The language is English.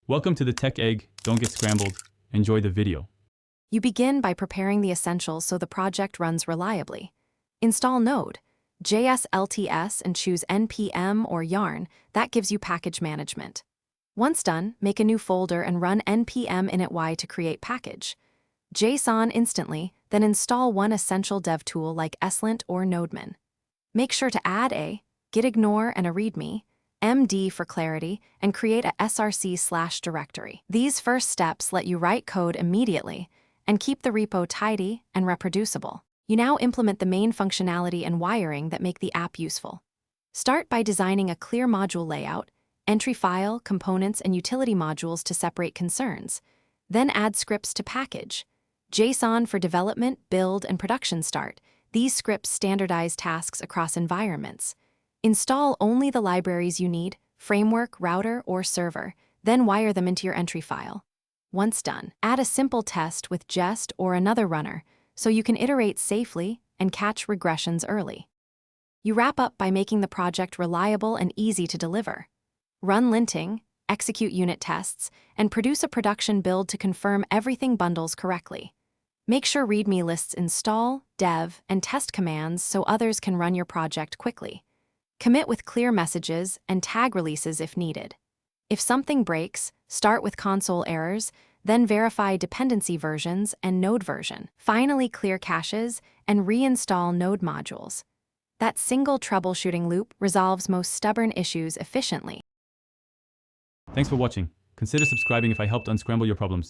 Welcome to the Tech Egg. Don't get scrambled. Enjoy the video. You begin by preparing the essentials so the project runs reliably. Install Node, JS LTS, and choose npm or yarn. That gives you package management. Once done, make a new folder and run npm initY to create package. JSON instantly, then install one essential dev tool like ESLint or Nodeman. Make sure to add a gitignore and a readme, MD for clarity, and create a src/directory. These first steps let you write code immediately and keep the repo tidy and reproducible. You now implement the main functionality and wiring that make the app useful. Start by designing a clear module layout, entry file, components, and utility modules to separate concerns. Then add scripts to package. JSON for development, build, and production start. These scripts standardize tasks across environments. Install only the libraries you need, framework, router, or server, then wire them into your entry file. Once done, add a simple test with Jest or another runner so you can iterate safely and catch regressions early. You wrap up by making the project reliable and easy to deliver. Run linting, execute unit tests, and produce a production build to confirm everything bundles correctly. Make sure README lists install, dev, and test commands so others can run your project quickly. Commit with clear messages and tag releases if needed. If something breaks, start with console errors, then verify dependency versions and node version. Finally, clear caches and reinstall node modules. That single troubleshooting loop resolves most stubborn issues efficiently. Thanks for watching. Consider subscribing if I helped unscramble your problems.